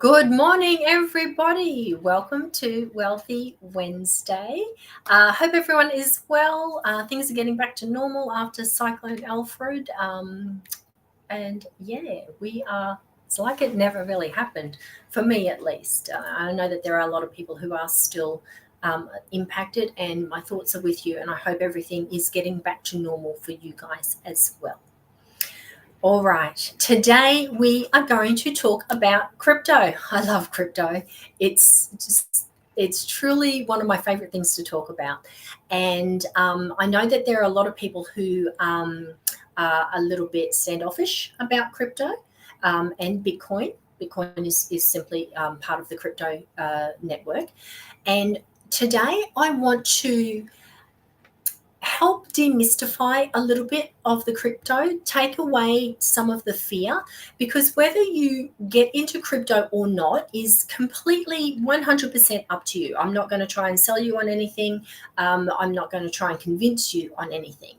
Good morning, everybody. Welcome to Wealthy Wednesday. Hope everyone is well. Things are getting back to normal after Cyclone Alfred. And yeah, it's like it never really happened, for me at least. I know that there are a lot of people who are still impacted, and my thoughts are with you. And I hope everything is getting back to normal for you guys as well. All right, today we are going to talk about crypto. I love crypto. It's truly one of my favorite things to talk about. And I know that there are a lot of people who are a little bit standoffish about crypto and Bitcoin. Bitcoin is simply part of the crypto network. And today I want to help demystify a little bit of the crypto, take away some of the fear, because whether you get into crypto or not is completely 100% up to you. I'm not going to try and sell you on anything. I'm not going to try and convince you on anything.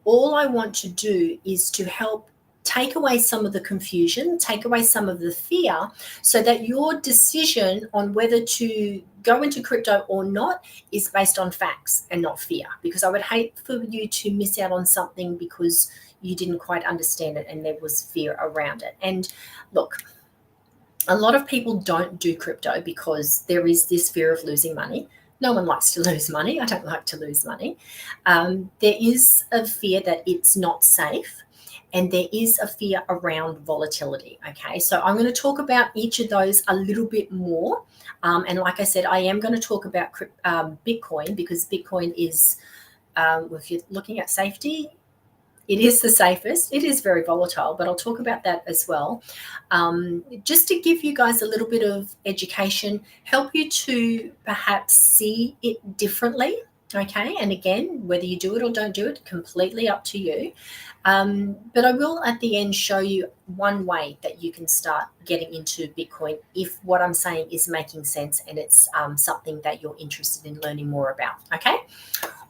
All I want to do is to help take away some of the confusion, take away some of the fear, so that your decision on whether to go into crypto or not is based on facts and not fear. Because I would hate for you to miss out on something because you didn't quite understand it and there was fear around it. And look, a lot of people don't do crypto because there is this fear of losing money. No one likes to lose money. I don't like to lose money. There is a fear that it's not safe. And there is a fear around volatility. Okay, so I'm going to talk about each of those a little bit more. And like I said, I am going to talk about Bitcoin, because Bitcoin is, if you're looking at safety, it is the safest. It is very volatile, but I'll talk about that as well. Just to give you guys a little bit of education, help you to perhaps see it differently. Okay, and again, whether you do it or don't do it, completely up to you. But I will at the end show you one way that you can start getting into Bitcoin if what I'm saying is making sense and it's something that you're interested in learning more about. Okay.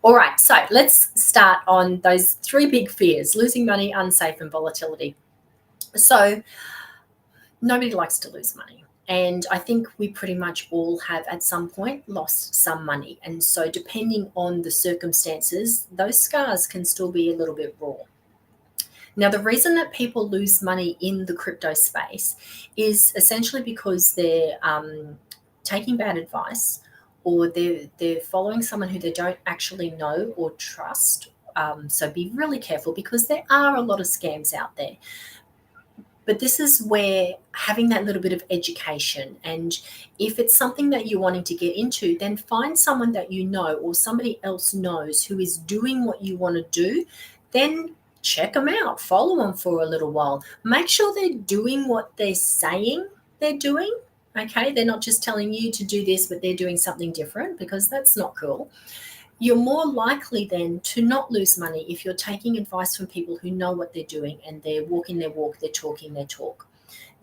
All right. So let's start on those three big fears: losing money, unsafe, and volatility. So nobody likes to lose money. And I think we pretty much all have at some point lost some money. And so depending on the circumstances, those scars can still be a little bit raw. Now, the reason that people lose money in the crypto space is essentially because they're taking bad advice, or they're following someone who they don't actually know or trust. So be really careful, because there are a lot of scams out there. But this is where having that little bit of education, and if it's something that you're wanting to get into, then find someone that you know or somebody else knows who is doing what you want to do. Then check them out, follow them for a little while. Make sure they're doing what they're saying they're doing. Okay, they're not just telling you to do this, but they're doing something different, because that's not cool. You're more likely then to not lose money if you're taking advice from people who know what they're doing and they're walking their walk, they're talking their talk.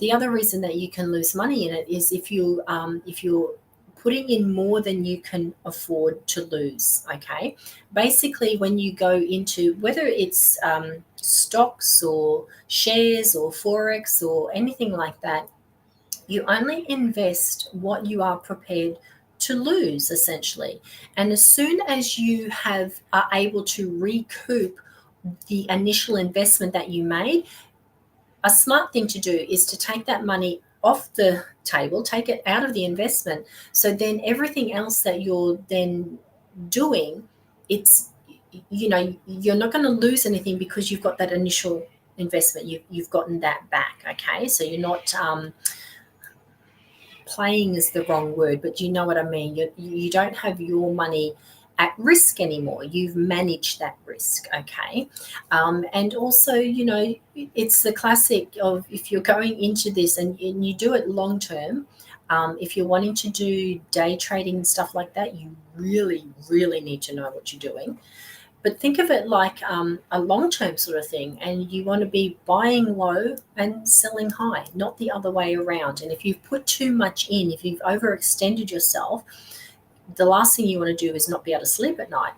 The other reason that you can lose money in it is if you're putting in more than you can afford to lose. Okay, basically, when you go into whether it's stocks or shares or forex or anything like that, you only invest what you are prepared to lose, essentially. And as soon as you are able to recoup the initial investment that you made, a smart thing to do is to take that money off the table, take it out of the investment. So then everything else that you're then doing, you're not going to lose anything, because you've got that initial investment. You've gotten that back. Okay, so you're not playing is the wrong word, but you know what I mean. You don't have your money at risk anymore. You've managed that risk. Okay, and also, it's the classic of, if you're going into this and you do it long term, if you're wanting to do day trading and stuff like that, you really, really need to know what you're doing. But think of it like a long-term sort of thing, and you want to be buying low and selling high, not the other way around. And if you've put too much in, if you've overextended yourself, the last thing you want to do is not be able to sleep at night.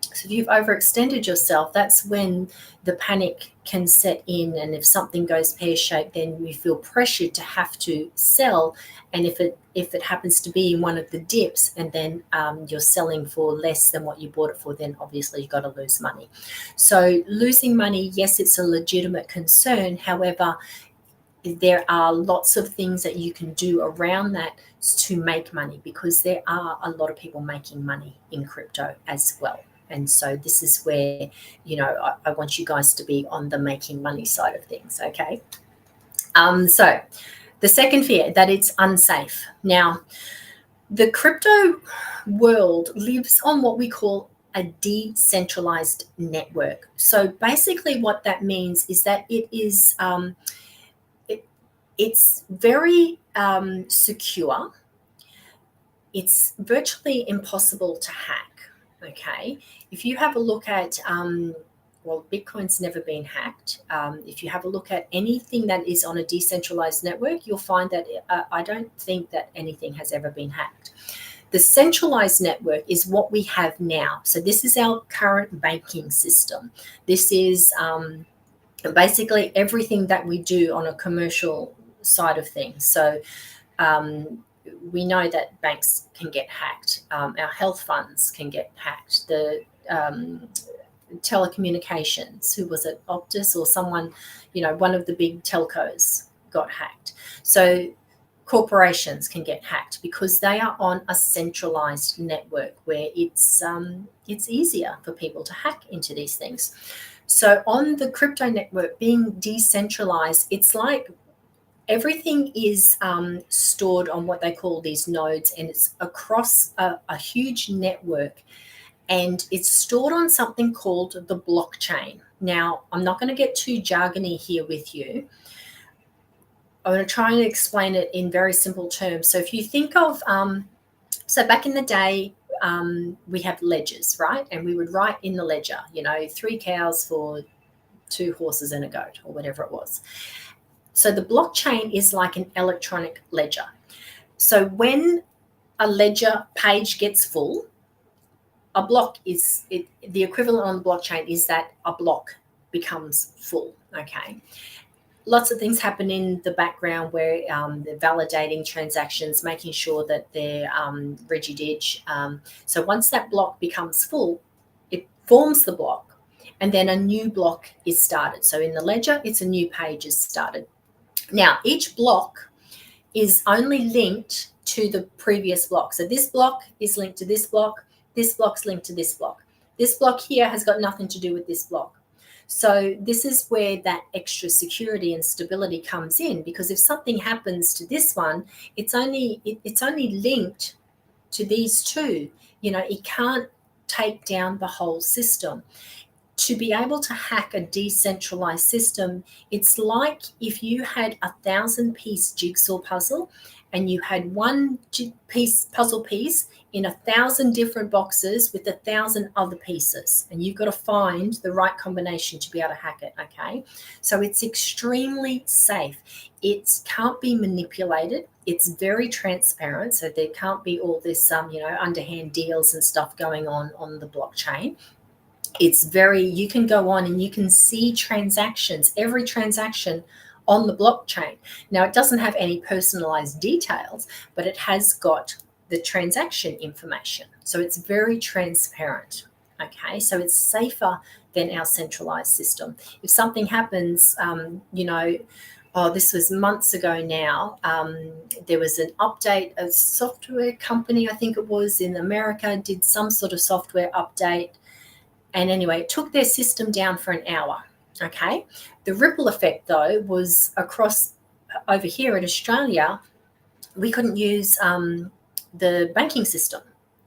So if you've overextended yourself, that's when the panic can set in. And if something goes pear-shaped, then you feel pressured to have to sell. And if it happens to be in one of the dips, and then you're selling for less than what you bought it for, then obviously you've got to lose money. So losing money, yes, it's a legitimate concern. However, there are lots of things that you can do around that to make money, because there are a lot of people making money in crypto as well. And so this is where, I want you guys to be on the making money side of things, okay? So the second fear, that it's unsafe. Now, the crypto world lives on what we call a decentralized network. So basically what that means is that it is it's very secure. It's virtually impossible to hack. Okay, if you have a look at Bitcoin's never been hacked. If you have a look at anything that is on a decentralized network, you'll find that I don't think that anything has ever been hacked. The centralized network is what we have now. So this is our current banking system. This is basically everything that we do on a commercial side of things. So we know that banks can get hacked. Our health funds can get hacked. The telecommunications, who was it, Optus or someone, one of the big telcos got hacked. So corporations can get hacked because they are on a centralized network where it's easier for people to hack into these things. So on the crypto network being decentralized, it's like everything is stored on what they call these nodes, and it's across a huge network, and it's stored on something called the blockchain. Now, I'm not going to get too jargony here with you. I'm going to try and explain it in very simple terms. So if you think of, so back in the day, we have ledgers, right? And we would write in the ledger, 3 cows for 2 horses and a goat, or whatever it was. So the blockchain is like an electronic ledger. So when a ledger page gets full, a block is the equivalent on the blockchain is that a block becomes full. Okay. Lots of things happen in the background where they're validating transactions, making sure that they're regi-dig. So once that block becomes full, it forms the block, and then a new block is started. So in the ledger, it's a new page is started. Now, each block is only linked to the previous block. So this block is linked to this block. This block's linked to this block. This block here has got nothing to do with this block. So this is where that extra security and stability comes in, because if something happens to this one, it's only linked to these two. It can't take down the whole system. To be able to hack a decentralized system, it's like if you had 1,000-piece jigsaw puzzle and you had one puzzle piece in 1,000 different boxes with 1,000 other pieces, and you've got to find the right combination to be able to hack it. Okay, so it's extremely safe. It can't be manipulated. It's very transparent, so there can't be all this underhand deals and stuff going on the blockchain. You can go on and you can see transactions, every transaction on the blockchain. Now, it doesn't have any personalized details, but it has got the transaction information. So it's very transparent. Okay, so it's safer than our centralized system. If something happens, this was months ago now, there was an update, a software company, I think it was in America, did some sort of software update. And anyway, it took their system down for an hour. Okay. The ripple effect, though, was across over here in Australia, we couldn't use the banking system.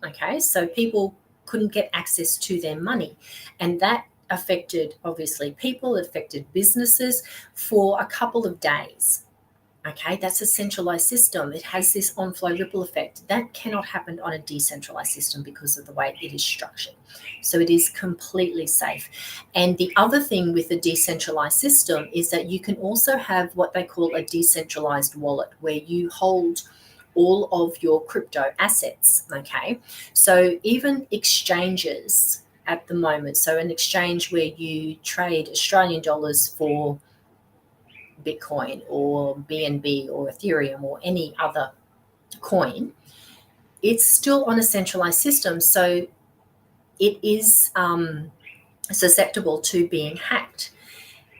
Okay. So people couldn't get access to their money. And that affected, obviously, people, it affected businesses for a couple of days. Okay, that's a centralized system. It has this on-flow ripple effect. That cannot happen on a decentralized system because of the way it is structured. So it is completely safe. And the other thing with a decentralized system is that you can also have what they call a decentralized wallet, where you hold all of your crypto assets. Okay, so even exchanges at the moment. So an exchange where you trade Australian dollars for Bitcoin or BNB or Ethereum or any other coin, it's still on a centralized system. So it is susceptible to being hacked.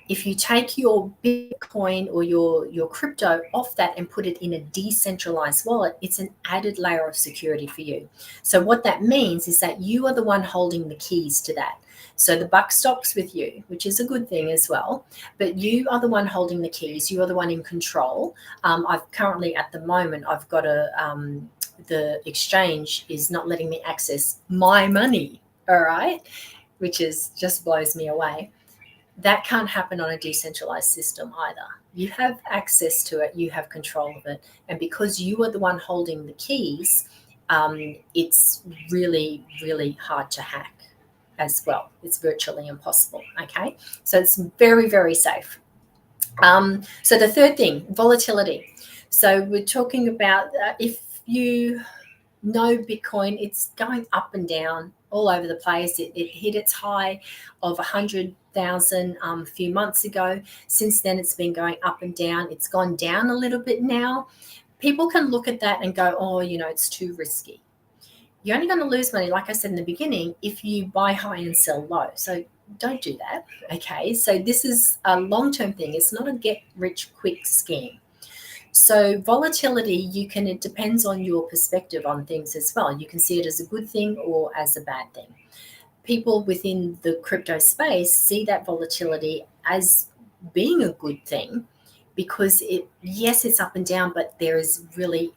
If you take your Bitcoin or your crypto off that and put it in a decentralized wallet, it's an added layer of security for you. So what that means is that you are the one holding the keys to that. So the buck stops with you, which is a good thing as well. But you are the one holding the keys. You are the one in control. I've currently, at the moment, I've got the exchange is not letting me access my money. All right, which is just blows me away. That can't happen on a decentralized system either. You have access to it, you have control of it. And because you are the one holding the keys, it's really, really hard to hack as well. It's virtually impossible. Okay. So it's very, very safe. So the third thing, volatility. So we're talking about if you know Bitcoin, it's going up and down all over the place. It hit its high of 100,000 a few months ago. Since then, it's been going up and down. It's gone down a little bit now. People can look at that and go, oh, it's too risky. You're only going to lose money, like I said in the beginning, if you buy high and sell low. So don't do that. Okay. So this is a long-term thing. It's not a get-rich-quick scheme. So volatility, it depends on your perspective on things as well. You can see it as a good thing or as a bad thing. People within the crypto space see that volatility as being a good thing because yes, it's up and down, but there is really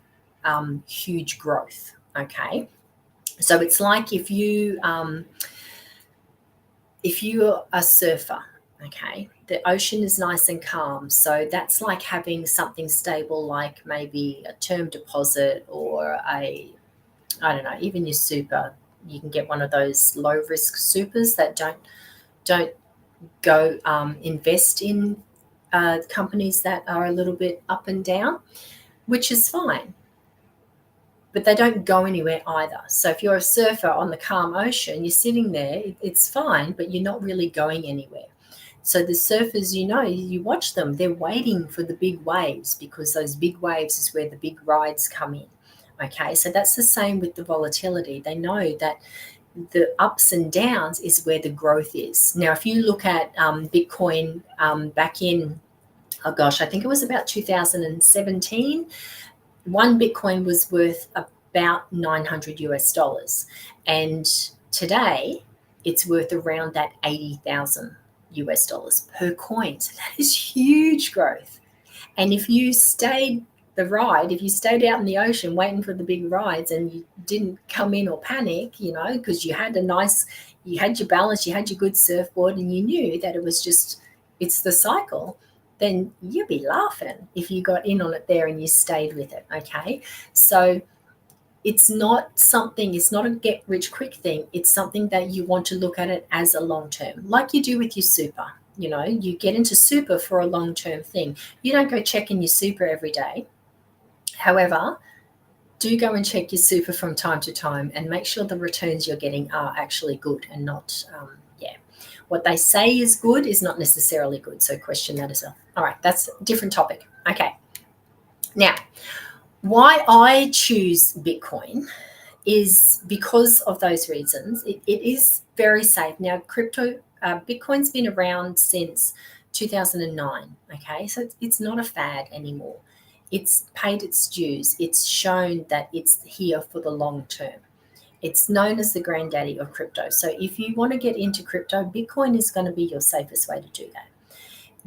huge growth. Okay. So it's like if you're a surfer, okay, the ocean is nice and calm. So that's like having something stable, like maybe a term deposit or I don't know, even your super. You can get one of those low risk supers that don't go invest in companies that are a little bit up and down, which is fine. But they don't go anywhere either. So if you're a surfer on the calm ocean, you're sitting there, it's fine, but you're not really going anywhere. So the surfers, you watch them, they're waiting for the big waves because those big waves is where the big rides come in. Okay, so that's the same with the volatility. They know that the ups and downs is where the growth is. Now, if you look at Bitcoin back in, oh gosh, I think it was about 2017, one Bitcoin was worth about $900 and today it's worth around that 80,000 US dollars per coin. So that is huge growth. And if you stayed if you stayed out in the ocean waiting for the big rides and you didn't come in or panic, because you had your balance, you had your good surfboard and you knew that it's the cycle, then you'd be laughing if you got in on it there and you stayed with it. Okay. So it's not a get rich quick thing. It's something that you want to look at it as a long term, like you do with your super. You get into super for a long term thing. You don't go checking your super every day. However, do go and check your super from time to time and make sure the returns you're getting are actually good and not, what they say is good is not necessarily good. So question that as well. All right, that's a different topic. Okay. Now, why I choose Bitcoin is because of those reasons. It is very safe. Now, Bitcoin's been around since 2009. Okay, so it's not a fad anymore. It's paid its dues. It's shown that it's here for the long term. It's known as the granddaddy of crypto. So if you want to get into crypto, Bitcoin is going to be your safest way to do that.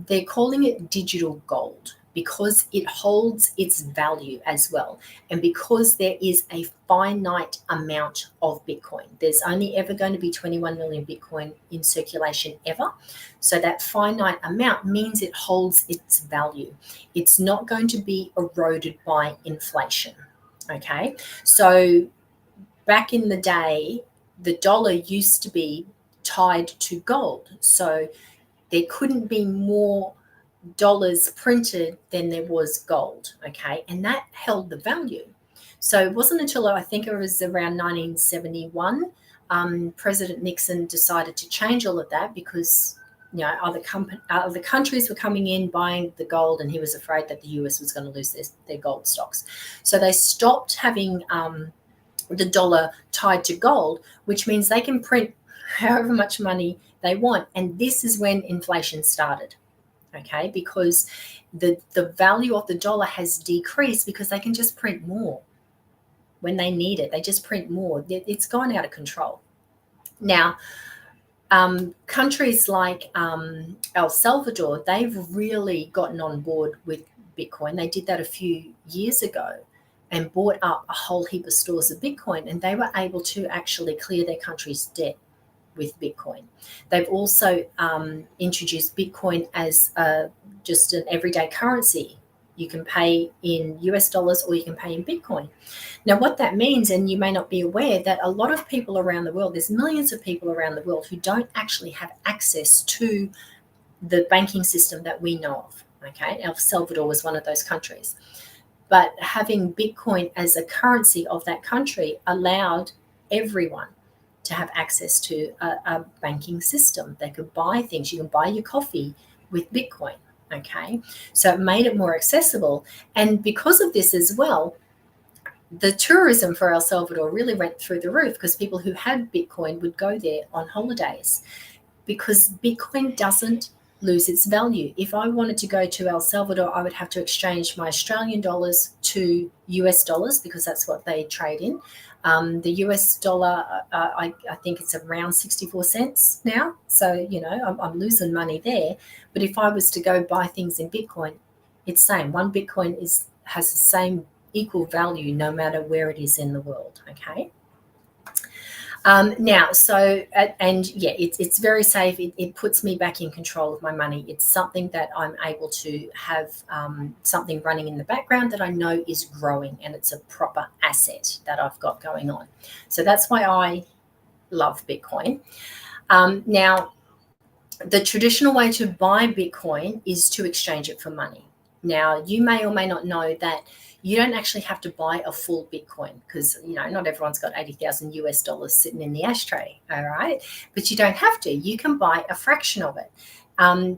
They're calling it digital gold because it holds its value as well. And because there is a finite amount of Bitcoin, there's only ever going to be 21 million Bitcoin in circulation ever. So that finite amount means it holds its value. It's not going to be eroded by inflation. Okay. So back in the day, the dollar used to be tied to gold. So there couldn't be more dollars printed than there was gold, okay? And that held the value. So it wasn't until I think it was around 1971 President Nixon decided to change all of that because other countries were coming in buying the gold, and he was afraid that the US was going to lose their gold stocks. So they stopped having the dollar tied to gold, which means they can print however much money they want. And this is when inflation started, okay? Because the value of the dollar has decreased because they can just print more when they need it. They just print more. It's gone out of control. Now, countries like El Salvador, they've really gotten on board with Bitcoin. They did that a few years ago and bought up a whole heap of stores of Bitcoin, and they were able to actually clear their country's debt with Bitcoin. They've also introduced Bitcoin as just an everyday currency. You can pay in US dollars or you can pay in Bitcoin. Now, what that means, and you may not be aware, that a lot of people around the world, there's millions of people around the world who don't actually have access to the banking system that we know of, okay? El Salvador was one of those countries. But having Bitcoin as a currency of that country allowed everyone to have access to a banking system. They could buy things. You can buy your coffee with Bitcoin, okay? So it made it more accessible. And because of this as well, the tourism for El Salvador really went through the roof because people who had Bitcoin would go there on holidays because Bitcoin doesn't lose its value. If I wanted to go to El Salvador, I would have to exchange my Australian dollars to US dollars because that's what they trade in. The US dollar, I think it's around 64 cents now. So, I'm losing money there. But if I was to go buy things in Bitcoin, it's the same. One Bitcoin has the same equal value no matter where it is in the world, okay? It's very safe. It puts me back in control of my money. It's something that I'm able to have something running in the background that I know is growing, and it's a proper asset that I've got going on. So that's why I love Bitcoin. Now, the traditional way to buy Bitcoin is to exchange it for money. Now, you may or may not know that you don't actually have to buy a full Bitcoin because, not everyone's got 80,000 US dollars sitting in the ashtray, all right? But you don't have to. You can buy a fraction of it.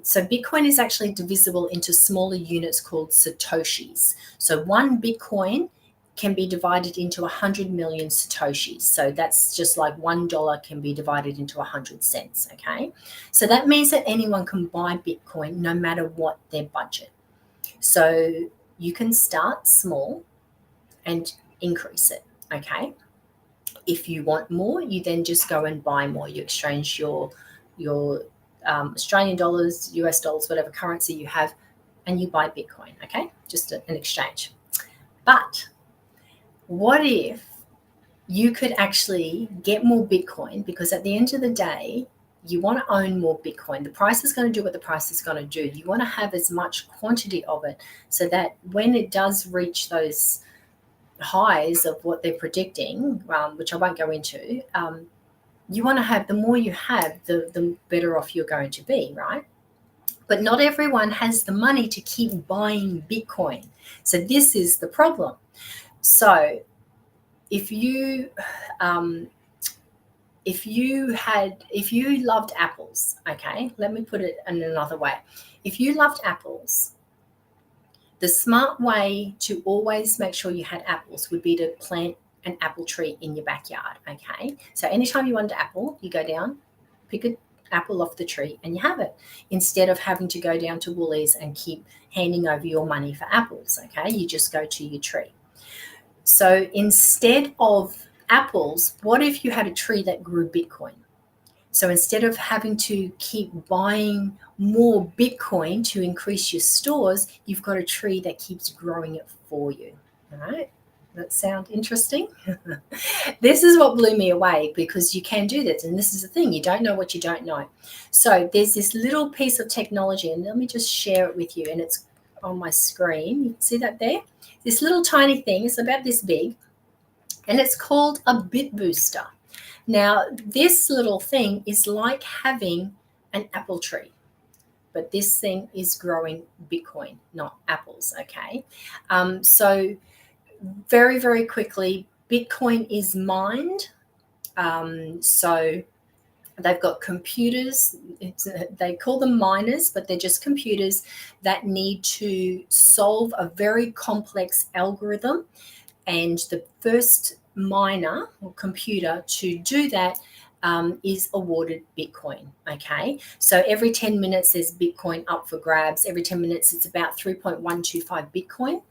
So Bitcoin is actually divisible into smaller units called Satoshis. So one Bitcoin can be divided into 100 million Satoshis. So that's just like $1 can be divided into 100 cents, okay? So that means that anyone can buy Bitcoin no matter what their budget. So you can start small and increase it, okay? If you want more, you then just go and buy more. You exchange your Australian dollars, US dollars, whatever currency you have, and you buy Bitcoin, okay? Just an exchange. But what if you could actually get more Bitcoin? Because at the end of the day, you want to own more Bitcoin. The price is going to do what the price is going to do. You want to have as much quantity of it so that when it does reach those highs of what they're predicting, which I won't go into, you want to have, the more you have, the better off you're going to be, right? But not everyone has the money to keep buying Bitcoin. So this is the problem. So if you loved apples, okay, let me put it in another way. If you loved apples, the smart way to always make sure you had apples would be to plant an apple tree in your backyard, okay? So anytime you want an apple, you go down, pick an apple off the tree, and you have it, instead of having to go down to Woolies and keep handing over your money for apples, okay? You just go to your tree. So instead of apples, what if you had a tree that grew Bitcoin? So instead of having to keep buying more Bitcoin to increase your stores, you've got a tree that keeps growing it for you. All right? That sound interesting? This is what blew me away, because you can do this. And this is the thing, you don't know what you don't know. So there's this little piece of technology, and let me just share it with you. And it's on my screen. You can see that there? This little tiny thing is about this big, and it's called a bit booster. Now, this little thing is like having an apple tree, but this thing is growing Bitcoin, not apples, okay? So very, very quickly, Bitcoin is mined So they've got computers. They call them miners, but they're just computers that need to solve a very complex algorithm. And the first miner or computer to do that is awarded Bitcoin. Okay, so every 10 minutes there's Bitcoin up for grabs. Every 10 minutes it's about 3.125 Bitcoin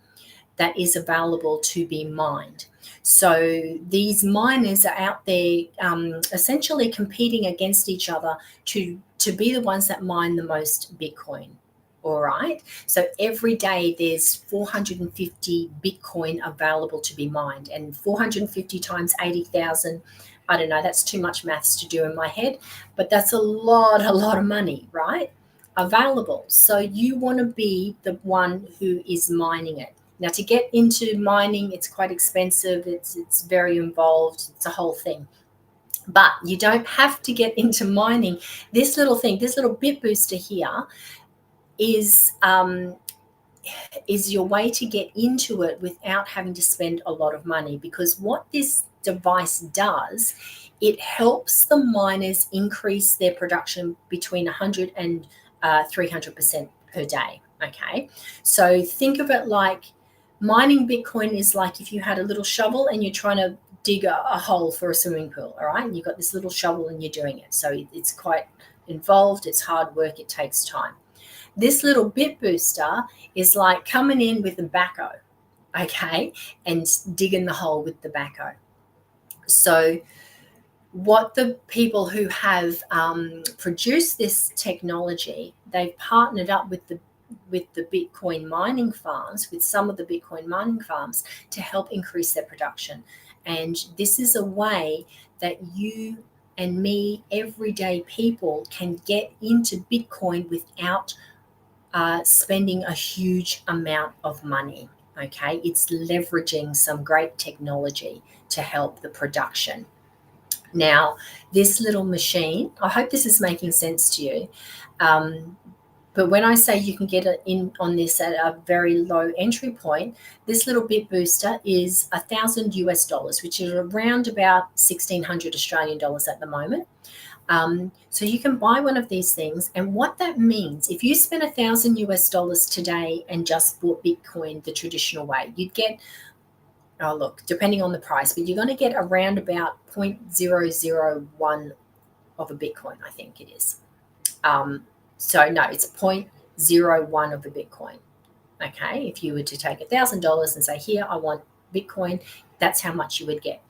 that is available to be mined. So these miners are out there essentially competing against each other to be the ones that mine the most Bitcoin. All right. So every day there's 450 Bitcoin available to be mined, and 450 times 80,000. I don't know. That's too much maths to do in my head, but that's a lot of money, right? Available. So you want to be the one who is mining it. Now, to get into mining, it's quite expensive. It's very involved. It's a whole thing. But you don't have to get into mining. This little thing, this little bit booster here, is your way to get into it without having to spend a lot of money. Because what this device does, it helps the miners increase their production between 100 and 300% per day. Okay, so think of it like mining Bitcoin is like if you had a little shovel and you're trying to dig a hole for a swimming pool. All right, and you've got this little shovel and you're doing it. So it's quite involved. It's hard work. It takes time. This little bit booster is like coming in with the backhoe, okay, and digging the hole with the backhoe. So what the people who have produced this technology, they've partnered up with the Bitcoin mining farms, with some of the Bitcoin mining farms, to help increase their production. And this is a way that you and me, everyday people, can get into Bitcoin without spending a huge amount of money. Okay, it's leveraging some great technology to help the production. Now, this little machine, I hope this is making sense to you. But when I say you can get it in on this at a very low entry point, this little bit booster is $1,000 US, which is around about 1,600 Australian dollars at the moment. So you can buy one of these things. And what that means, if you spend $1,000 US today and just bought Bitcoin the traditional way, you'd get, oh, look, depending on the price, but you're going to get around about 0.001 of a Bitcoin, I think it is. So no, it's 0.01 of a Bitcoin. Okay, if you were to take $1,000 and say, here, I want Bitcoin, that's how much you would get.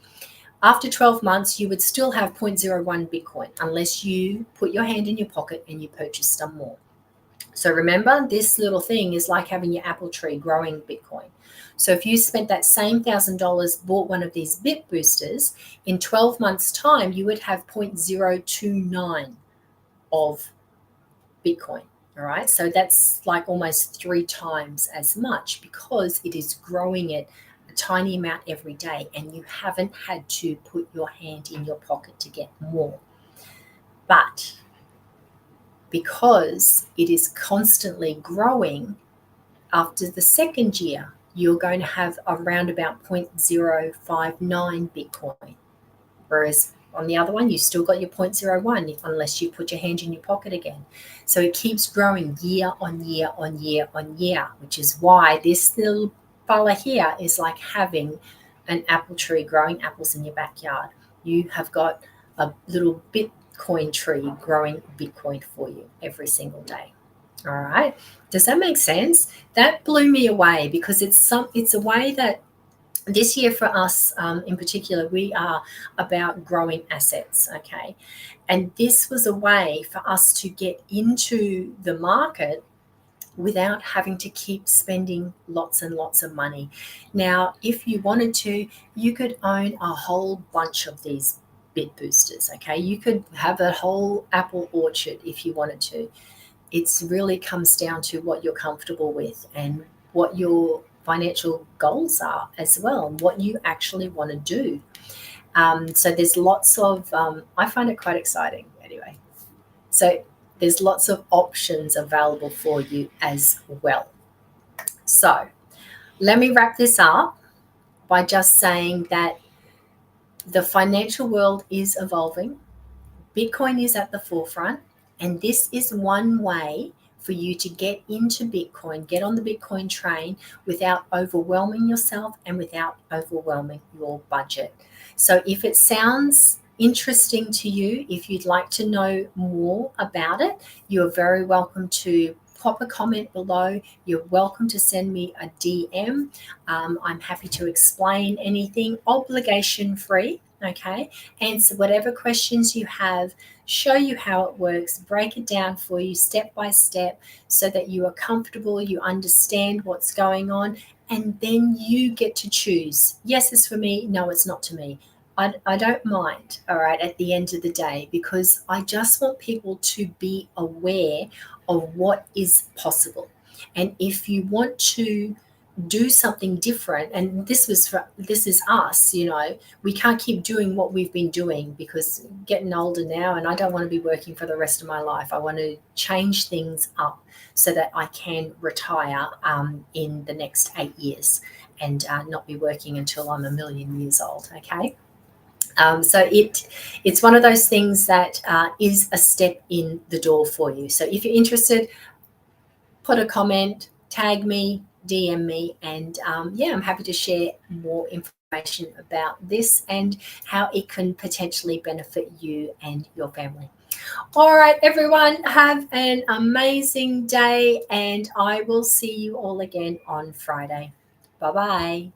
After 12 months, you would still have 0.01 Bitcoin unless you put your hand in your pocket and you purchase some more. So remember, this little thing is like having your apple tree growing Bitcoin. So if you spent that same $1,000, bought one of these bit boosters, in 12 months' time, you would have 0.029 of Bitcoin. All right. So that's like almost 3 times as much, because it is growing it a tiny amount every day, and you haven't had to put your hand in your pocket to get more. But because it is constantly growing, after the second year, you're going to have around about 0.059 Bitcoin. Whereas on the other one, you still got your 0.01 unless you put your hand in your pocket again. So it keeps growing year on year on year on year, which is why this little fella here is like having an apple tree growing apples in your backyard. You have got a little Bitcoin tree growing Bitcoin for you every single day. All right. Does that make sense? That blew me away, because it's a way that this year for us in particular, we are about growing assets, okay? And this was a way for us to get into the market without having to keep spending lots and lots of money. Now, if you wanted to, you could own a whole bunch of these bit boosters, okay? You could have a whole apple orchard if you wanted to. It really comes down to what you're comfortable with and what your financial goals are as well, and what you actually want to do. So there's lots of, I find it quite exciting anyway. So there's lots of options available for you as well. So let me wrap this up by just saying that The financial world is evolving. Bitcoin is at the forefront, and this is one way for you to get into Bitcoin, get on the Bitcoin train without overwhelming yourself and without overwhelming your budget. So if it sounds interesting to you, if you'd like to know more about it, you're very welcome to pop a comment below. You're welcome to send me a DM. I'm happy to explain anything, obligation free. Okay, answer whatever questions you have, show you how it works, break it down for you step by step so that you are comfortable, you understand what's going on, and then you get to choose. Yes, it's for me. No, it's not to me. I don't mind, all right, at the end of the day, because I just want people to be aware of what is possible. And if you want to do something different, and this is us, we can't keep doing what we've been doing, because getting older now, and I don't want to be working for the rest of my life. I want to change things up so that I can retire in the next 8 years and not be working until I'm a million years old. Okay. So it's one of those things that is a step in the door for you. So if you're interested, put a comment, tag me, DM me, and yeah, I'm happy to share more information about this and how it can potentially benefit you and your family. All right, everyone, have an amazing day, and I will see you all again on Friday. Bye-bye.